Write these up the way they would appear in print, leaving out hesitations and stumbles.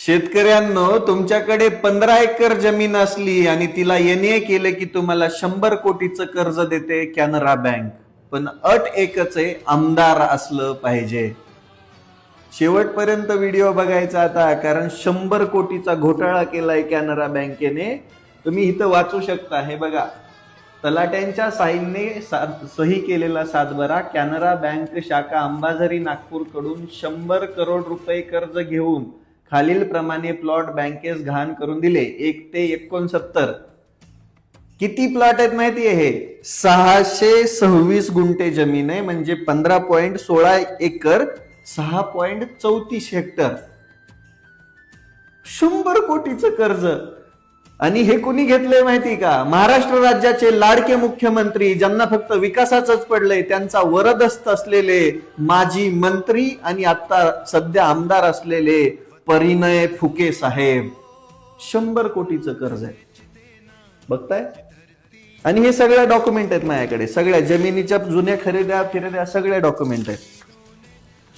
शेतकऱ्यांनो, तुमच्याकडे 15 एकर जमीन असली आणि तिला एनए केलं की तुम्हाला 100 कोटीचं कर्ज देते कॅनरा बँक. पण अट एकच आहे, आमदार असलं पाहिजे. शेवटपर्यंत व्हिडिओ बघायचा आता, कारण 100 कोटीचा घोटाळा केलाय कॅनरा बँकेने. तुम्ही इथं वाचू शकता. हे बघा, तलाट्यांच्या साईनने सही केलेला सातबारा. कॅनरा बँक शाखा अंबाझरी नागपूर कडून 100 करोड रुपये कर्ज घेऊन खालील प्रमाणे प्लॉट बँकेस घाण करून दिले. 1 ते 69 किती प्लॉट आहेत माहितीये? हे 626 गुंठे जमीन आहे, म्हणजे 15.16 एकर, 6.34 हेक्टर. 100 कोटीचं कर्ज. आणि हे कुणी घेतलंय माहिती का? महाराष्ट्र राज्याचे लाडके मुख्यमंत्री, ज्यांना फक्त विकासाचंच पडलंय, त्यांचा वरदस्त असलेले माजी मंत्री आणि आता सध्या आमदार असलेले परिणय फुके साहेब. 100 कोटीचं कर्ज आहे, बघताय. आणि हे सगळ्या डॉक्युमेंट आहेत माझ्याकडे, सगळ्या जमिनीच्या जुन्या खरेद्या सगळ्या डॉक्युमेंट आहेत.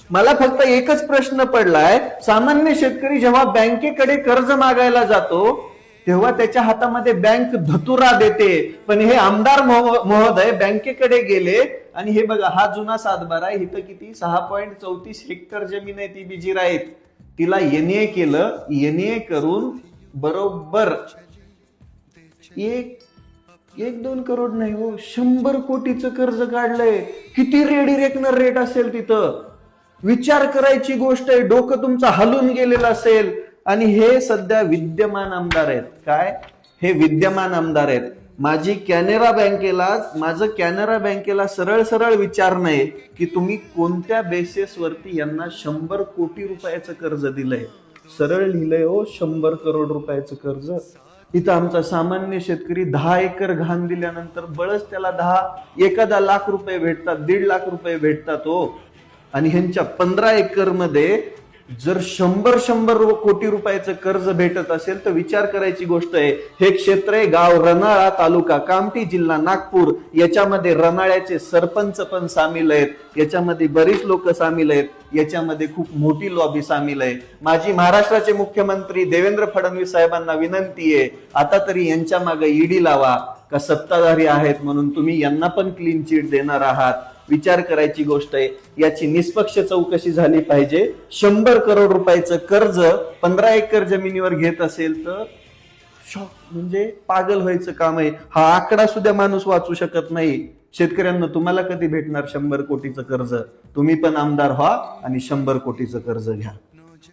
मला फक्त एकच प्रश्न पडलाय, सामान्य शेतकरी जेव्हा बँकेकडे कर्ज मागायला जातो तेव्हा त्याच्या हातामध्ये बँक धतुरा देते, पण हे आमदार महोदय बँकेकडे गेले आणि हे बघा, हा जुना सातबारा आहे. इथं किती 6.34 हेक्टर जमीन आहे, ती बिजीर आहेत. तिला एनए केलं. एनए करून बरोबर 1-2 करोड नाही हो, 100 कोटीचं कर्ज काढलंय. किती रेडी रेकनर रेट असेल तिथं, विचार करायची गोष्ट आहे. डोकं तुमचं हलून गेलेलं असेल. आणि हे सध्या विद्यमान आमदार आहेत. काय? हे विद्यमान आमदार आहेत. माझं कॅनरा बँकेला सरळ विचार नाही की तुम्ही कोणत्या बेसिसवरती यांना 100 कोटी रुपयाचं कर्ज दिलंय. सरळ लिहिलंय हो, 100 करोड रुपयाचं कर्ज. इथं आमचा सामान्य शेतकरी 10 एकर घाण दिल्यानंतर बळच त्याला एखादा लाख रुपये भेटतात, 1.5 लाख रुपये भेटतात हो. आणि ह्यांच्या 15 एकर मध्ये जर 100 कोटी रुपयाचं कर्ज भेटत असेल तर विचार करायची गोष्ट आहे. हे क्षेत्र आहे गाव रनाळा, तालुका कामठी, जिल्हा नागपूर. याच्यामध्ये रनाळ्याचे सरपंच पण सामील आहेत, याच्यामध्ये बरीच लोक सामील आहेत, याच्यामध्ये खूप मोठी लॉबी सामील आहे. माझी महाराष्ट्राचे मुख्यमंत्री देवेंद्र फडणवीस साहेबांना विनंती आहे, आता तरी यांच्या मागे ईडी लावा. का सत्ताधारी आहेत म्हणून तुम्ही यांना पण क्लीन चिट देणार आहात? विचार करायची गोष्ट आहे. याची निष्पक्ष चौकशी झाली पाहिजे. 100 करोड रुपयाचं कर्ज 15 एकर जमिनीवर घेत असेल तर म्हणजे पागल व्हायचं काम आहे. हा आकडा सुद्धा माणूस वाचू शकत नाही. शेतकऱ्यांना तुम्हाला कधी भेटणार 100 कोटीचं कर्ज? तुम्ही पण आमदार व्हा आणि 100 कोटीचं कर्ज घ्या.